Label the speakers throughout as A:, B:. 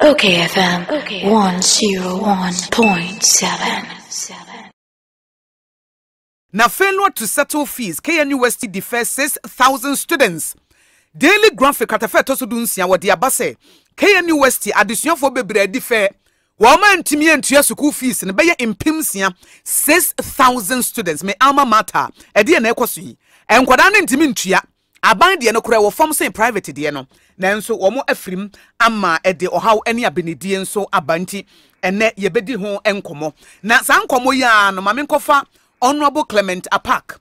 A: OKFM 101.7.
B: Now, failure to settle fees, KNUST defers 6,000 students. Daily graphic at a fair to do what the abase. KNUST addition for bebre defer. Woman Timmy and Tia school fees and Bayer impimsia 6,000 students. May alma mater, a dear nequasi. And Quadan Timintia. Aban de no kura wo form say private de no nanso wo mo afrim ama e de ohaw ene abenedie nso abanti ene ye bedi ho enkomo na san komo ya no mame nkofa Honorable Clement Apaak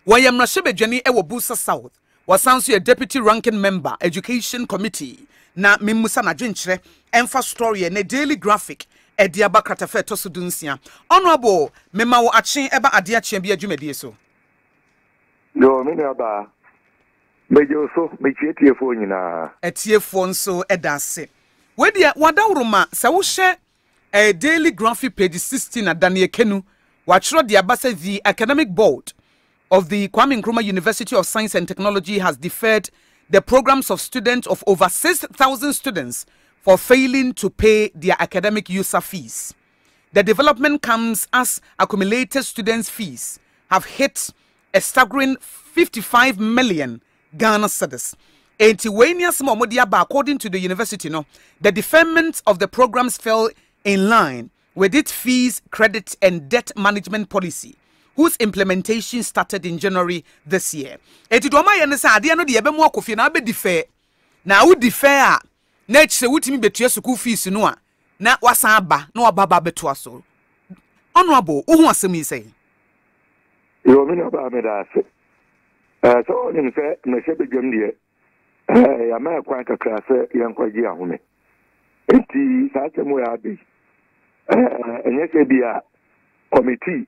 B: wo ye mrahebedwani e wo Busa South wasan so ye deputy ranking member education committee na memusa na dwenkyere emfa story ne daily graphic e de abakata fe to so dunsia Honorable mema wo achen eba ade achen bi adwumadie so
C: yo me na ba mejo so mechieti efo nyina
B: etiefo nso edase we dia wadawroma se wo hye daily graphic page 16 na Daniel Kenu wachro dia basa the academic board of the Kwame Nkrumah University of Science and Technology has deferred the programs of students of over 6,000 students for failing to pay their academic user fees. The development comes as accumulated students' fees have hit a staggering 55 million Ghana cedis. According to the university, the deferment of the programs fell in line with its fees, credit, and debt management policy, whose implementation started in January this year. Now, we defer next wutimi betua school fees no na wasan ba na wababa betua so. Honorable, who asem yi say?
C: Yo me na ba me da se. So nim say me se bedwam de ya ma kwa kakra se yankwaji ahome. Enti sa asem we abi. Enye se bia committee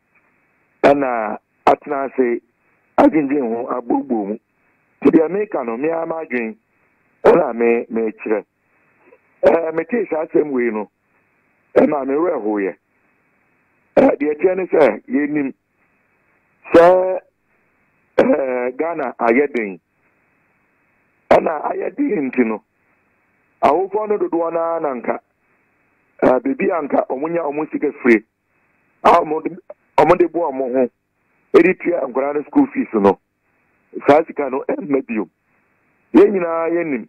C: ana atna se adwendwen ho agbogbo mu. Ti bia me ka no me amadwen ona me kire. Me ti sa asem we no. Ma me we ho ye. De tiene se yenim se Ghana ayedin ana ayedin ntino awofo no dodo na nanka bibi anka omunya omusike free omode bo omo ho editua ankara school fees no saasika no emabio yenyina yenim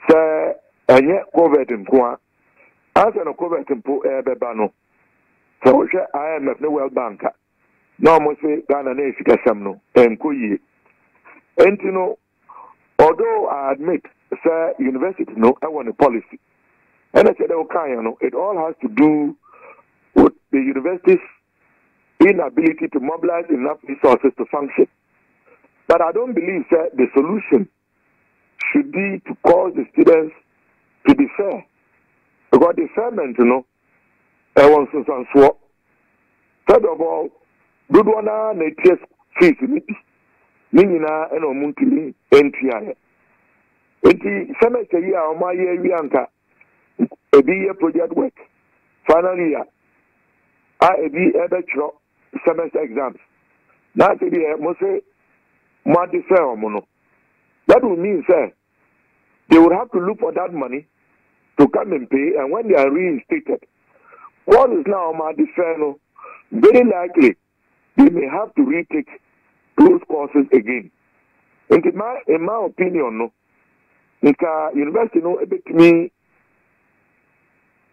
C: se enye Gov't nkoa asa no Gov't mpo beba no so wo hwe IMF ne World Bank no mo say Ghana na efika sam no enkoyie entino although I admit say university no I want a policy and I said okay no it all has to do with the university's inability to mobilize enough resources to function, but I don't believe that the solution should be to cause the students to be fair, because deferment I want to swap. Third of all, Dudwana na TS fees nina eno muntini NTI. Enti semester year o ma year wi anka ebi year project work. Final year ebi ebetro semester exams. Na say the mo say mo defer omo no. That would mean say they would have to look for that money to come and pay, and when they are reinstated, what is now my defer no, very likely they may have to retake those courses again. In my opinion, no, because university no ebet me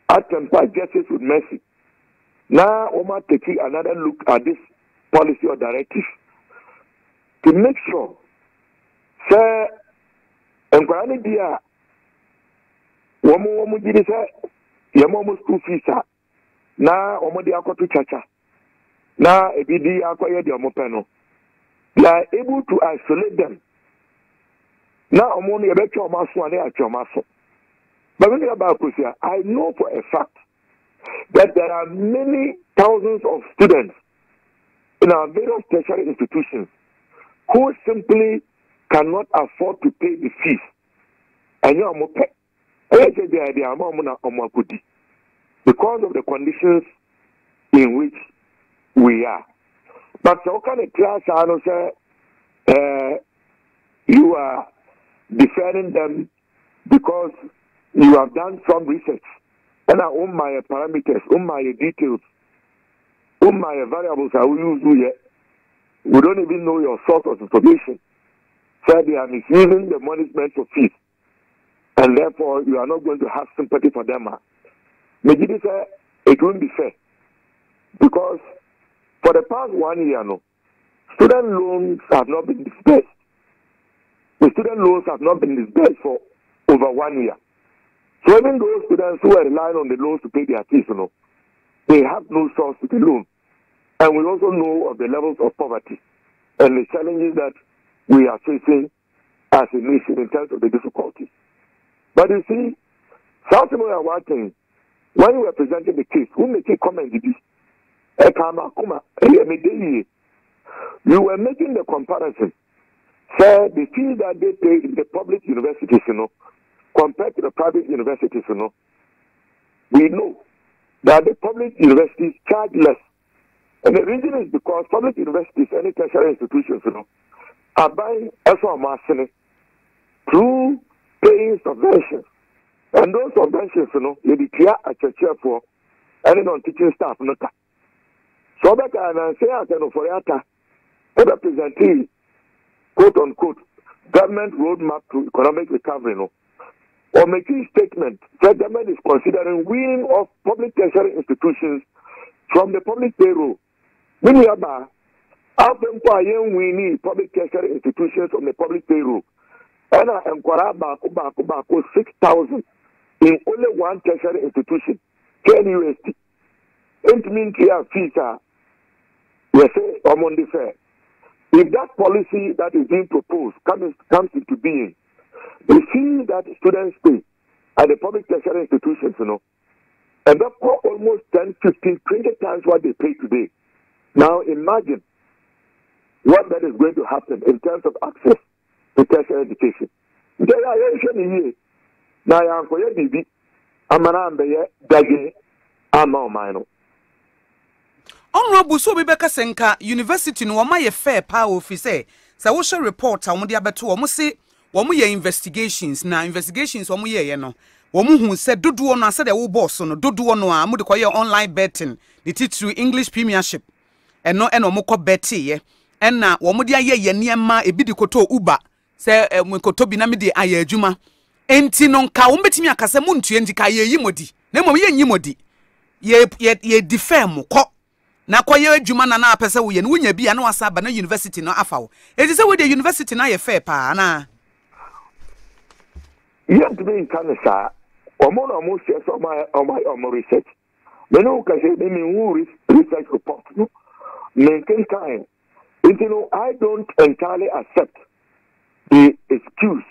C: attempt justice with mercy. Now, we must take another look at this policy or directive to make sure, sir, and granted, dear, woman did say, Yamomo school fees, now, Omodi Akotu Chacha. Now, a BD acquired the Omopeno. They are able to isolate them. Now, I'm only a better maso and a maso. But when you're about Kusia, I know for a fact that there are many thousands of students in our various tertiary institutions who simply cannot afford to pay the fees. And you're more pay. Because of the conditions in which we are. But so can a class you are deferring them because you have done some research, and I own my parameters, own my details, own my variables I will use here. We don't even know your source of information. So they are misusing the money meant for fees, and therefore you are not going to have sympathy for them. Maybe it won't be fair, because for the past 1 year, no, student loans have not been disbursed. The student loans have not been disbursed for over 1 year. So even those students who are relying on the loans to pay their fees, you know, they have no source to the loan. And we also know of the levels of poverty and the challenges that we are facing as a nation in terms of the difficulties. But you see, South America, one thing, when we were presenting the case, who make a comment, we were making the comparison. So the fees that they pay in the public universities, you know, compared to the private universities, you know, we know that the public universities charge less. And the reason is because public universities, any tertiary institutions, you know, are buying SOMASN through paying subventions. And those subventions, you know, they declare a church for any non-teaching staff. So that I say, I can for that, representing, quote unquote, government roadmap to economic recovery, no, or making statement that government is considering weaning off public tertiary institutions from the public payroll. Many of them are weaning public tertiary institutions from the public payroll. And I inquire back 6,000 in only one tertiary institution, KNUST. It means here fees are, we say, on the fair. If that policy that is being proposed comes into being, the fee that students pay at the public tertiary institutions, you know, and that cost almost 10, 15, 20 times what they pay today. Now imagine what that is going to happen in terms of access to tertiary education. Now I am for your baby, I'm an amount.
B: Honorable so Beka Senka University no ma ye fair power officer say wo share report a wo de abeto wo se wo mo ye investigations na investigations wo mo ye no wo mo hu se dodo no ase de wo boss no dodo no a mo de koye online betting the through English Premiership eno mo ko bet ye na wo mo de aye ye niema ebi de koto Uber se mo koto bi na me de aye adwuma enti no nka wo betimi akase mo ntue ndika ye yimodi na mo ye nyimodi ye defend ko na koye adwuma na apese wo ye no nya bia na wasa ba na university no afa wo enti se wo de university na ye fair pa na
C: yet to be in Canada almost yes on my research me no ka say me who research report no maintain time. You know, I don't entirely accept the excuse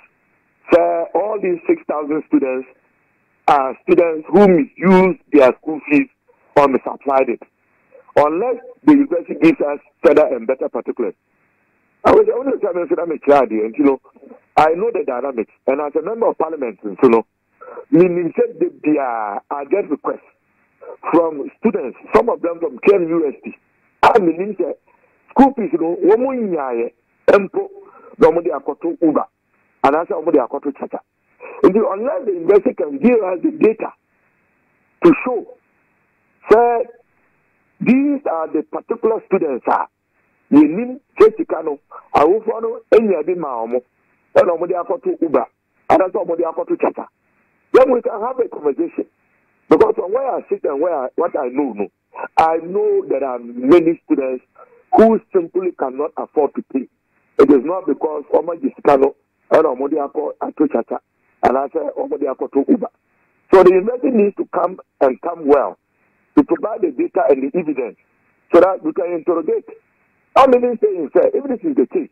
C: that all these 6,000 students are students who misuse their school fees or misapplied it. Unless the university gives us further and better particulars. I was only telling you I'm a child, and you know, I know the dynamics. And as a member of parliament, you know, I get requests from students, some of them from KNUST. I mean, school fees, you know, woman yaye, empo, normally I got to Uber, and I said, I got to Chata. Unless the university can give us the data to show, say, these are the particular students you mean Chechikano, I will follow any of them, and nobody I got to Uber, and that's somebody I got to Chata. Then we can have a conversation. Because from where I sit and what I know, I know there are many students who simply cannot afford to pay. It is not because Oma Jisicano and Omodiako Atochata and I say Omodiako to Uber. So the university needs to come well to provide the data and the evidence so that we can interrogate. How many things say, if this is the case,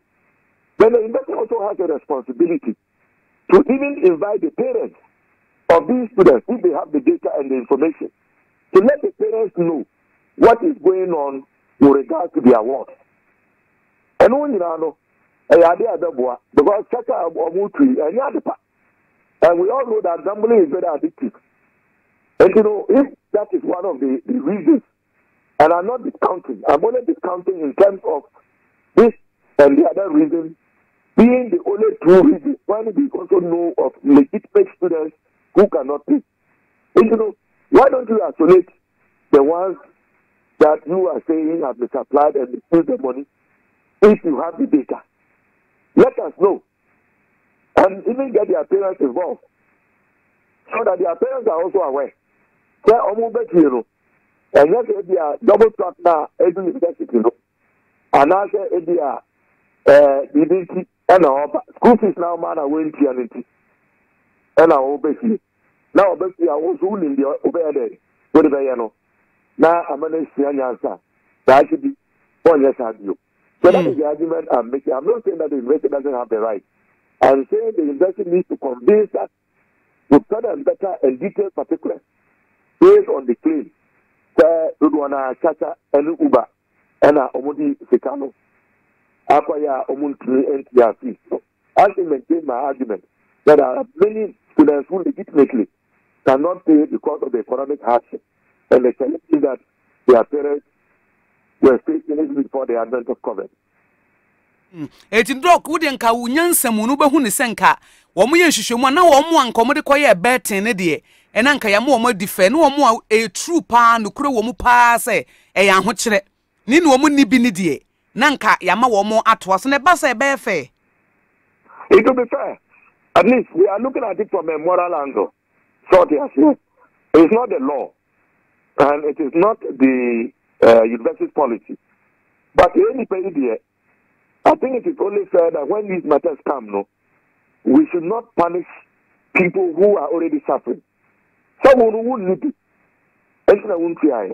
C: then the university also has a responsibility to even invite the parents of these students, if they have the data and the information, to let the parents know what is going on with regard to the award. And when you know, because Chaka or Mutri and Yadipa, and we all know that gambling is very addictive. And you know, if that is one of the reasons, and I'm not discounting, I'm only discounting in terms of this and the other reason being the only two reasons. One, we also know of legitimate students who cannot pay. And you know, why don't you isolate the ones that you are saying have been supplied and use the money if you have the data? Let us know. And even get their parents involved so that their parents are also aware. Say, you know, and yes, they are double track now, every university, you know. And I say, they are the and school fees now, man, I went to an and I obey. Now, obviously, I was ruling the obey there. What do they know? Now, I'm going to see an answer. That should be 1 year have you. So that is the argument I'm making. I'm not saying that the investor doesn't have the right. I'm saying the investor needs to convince us with better and better and detailed particulars based on the claim. Udwana Chacha and Uber and Omodi Sikano. Akwaya Omuntri NTRC. So I can maintain my argument that there are many students who legitimately cannot pay because of the economic hardship and the challenges that their parents were facing even before the advent of COVID.
B: Drok wudi nka unyansa mu no behu ne senka wo mo ye hwehwemu na wo mo anka mo de koye betin ne de ena nka ya mo dife ne wo mo a true pa no kure wo mo pa se e ya ho kire ni ne wo mo ni bi ne de na nka ya ma wo mo ato so ne ba se be fair.
C: It will be fair. At least we are looking at it from a moral angle. So it's not the law and it is not the university policy. But any idea, I think it is only fair that when these matters come, no, we should not punish people who are already suffering. Someone who won't need it, and I won't try.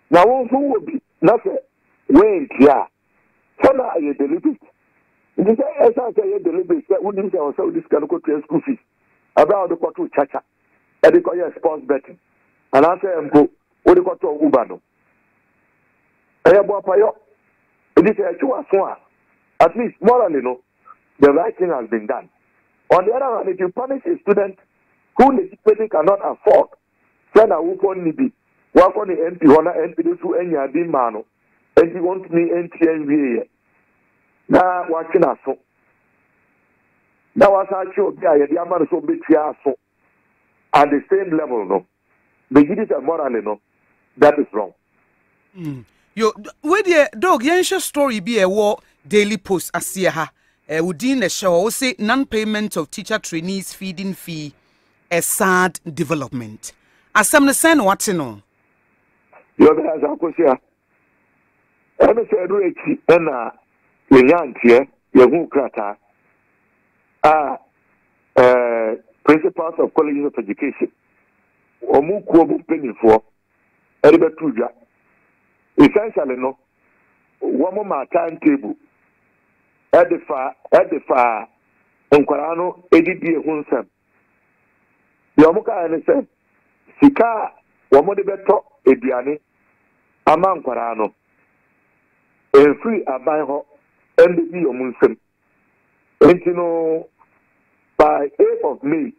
C: Now, who will be nothing? Wait, yeah. So now I deliberate. It is as I say, deliberate. We need to also this kind of go to school fees about the quarter chacha. And they call you sports betting. And I say, go, what do you call to Ubano? I have one payo. It is a true one. At least morally, no, the right thing has been done. On the other hand, if you punish a student who legitimately cannot afford, send a woman nibi, work on the MP, honor MP, who any adin mano, and you want me NTNVA. Now, watching us so. Now, as I showed the amount of so big so at the same level, no, the it is morally, no, that is wrong.
B: Yo, where the dog Yansha story be a war daily post asia ha within the show say non-payment of teacher trainees feeding fee a sad development. Asam the sen what no.
C: Yo guys akosia. Eme se do echi na yenyantie yehu krata. Principals of colleges of education. Omu ku obu penifo. Eribetu dwa. Essentially, no, one more timetable. Edifa, Unquarano, Eddie Hunsem. The Omuka and said, Sika, one more beto, Ediani, Amang Quarano, and free Abaho, and the Munsem. And you know, by 8th of May,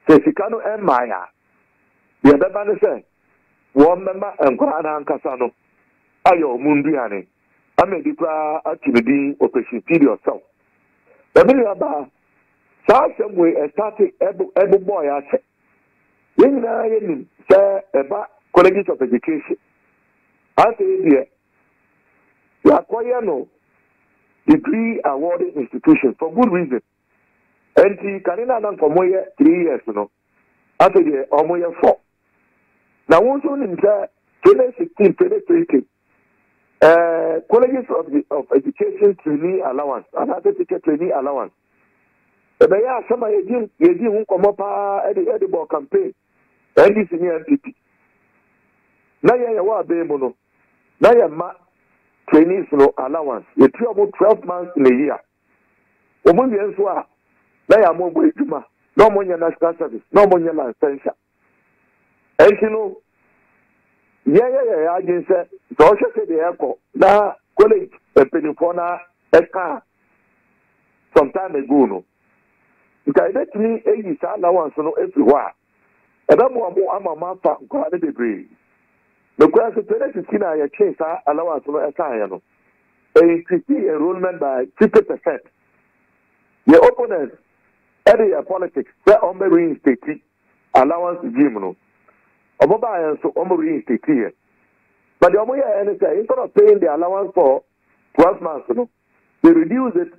C: Sikano and Maya, the other man said, one member and Quarana and Casano. Ayo mundiane amedikwa activity operation period so the minute about some way started every boy ache yenna yenim say eba colleges of education ase here we acquire no degree awarding institutions for good reason and the kanina nan for more 3 years no ase here omoye 4 now once on in 2016 2020 colleges of education trainee allowance, and other teacher trainee allowance. But yeah, some of you who come up at the edible campaign, and this senior MPP. Now you are able now you trainees no allowance. You three about 12 months in a year. Omo yenso a now you are more ejuma, no more national service, no more license. And you know. I just said, so I said the echo. Now, college, a penifona, a car, some time ago, no. Because let me, a allowance, no, everywhere. And I'm a mapper, quite a degree. The question is, I change allowance, no, a time, a enrollment by 50%. Your opponents, area politics, they're on the reinstated. allowance regime no. Omoba so omo reinstate here. But the omo here instead of paying the allowance for 12 months, no, they reduce it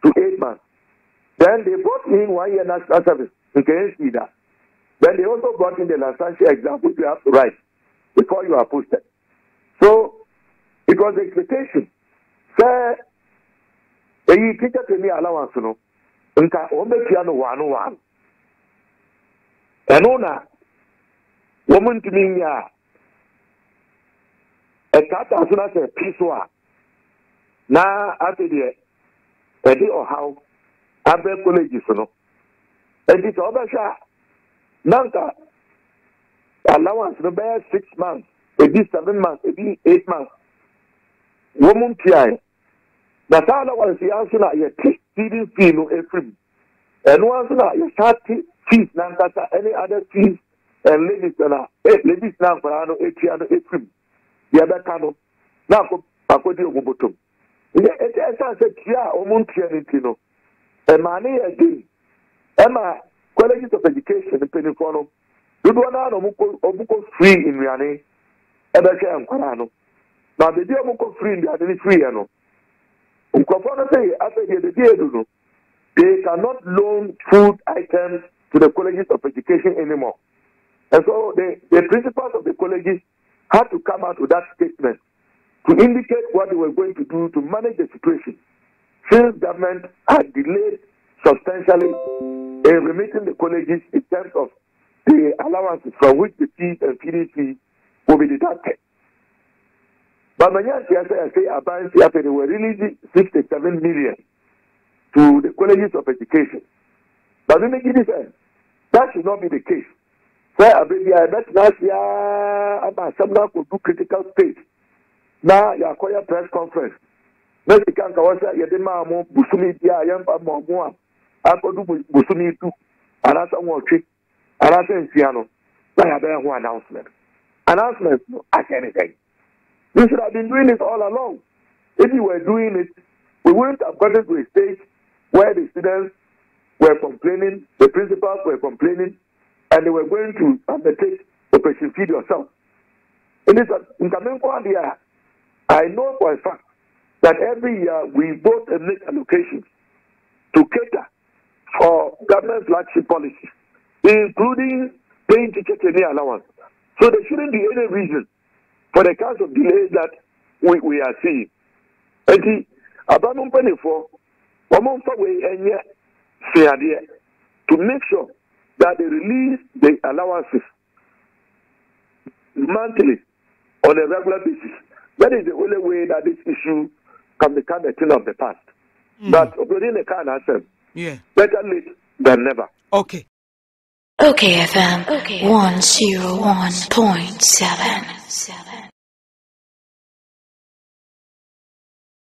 C: to 8 months. Then they brought in 1 year national service. You can see that. Then they also brought in the licensure exam which you have to write before you are posted. So it was the expectation. Say, a teacher trainee allowance, no, nka ombe piano 101. And ona, woman to me, a cat as soon as a piece one. Now, after the a day or how, Abe colleges, no. And it's over shot. Nanka allowance no bear 6 months, maybe 7 months, maybe 8 months. Woman PI. That's how allowance you answer your feeding fee no every. And once you start fees, Nanka, any other fees and limits ladies now for ano 80 ano every. The other cano. Now, I could do a bottom. It's a kia or Montreal. A money again. Emma, colleges of education in Penifono. Do one out of Muko free in Riane. Ebeke and Quarano. Now the dear Muko free in the other free. Unkofona say, after the dear, they cannot loan food items to the colleges of education anymore. And so the principals of the colleges had to come out with that statement to indicate what they were going to do to manage the situation. Since government had delayed substantially in remitting the colleges in terms of the allowances from which the fees and feeding fees will be deducted. But they were releasing 67 million to the colleges of education. But when they give this, that should not be the case. So I bet last year about someone could do critical stage. Now you acquire press conference. Mexican Kawasa Yadema Busumi Dia Yampa Moa. I could do Busumi too. And that's one trick. And I say piano. I have one announcement. Announcement as anything. We should have been doing it all along. If you were doing it, we wouldn't have gotten to a stage where the students were complaining, the principals were complaining, and they were going to undertake Operation Feed Yourself. In this, in Kamenkwa, I know for a fact that every year we vote and make allocations to cater for government flagship policies, including paying teacher trainee allowance. So there shouldn't be any reason for the kinds of delays that we are seeing. And the Abandon Penny for one way and yet say to make sure that they release the allowances monthly on a regular basis. That is the only way that this issue can become a thing of the past. But within the kind of better late than never.
A: Okay. OKFM 101.7.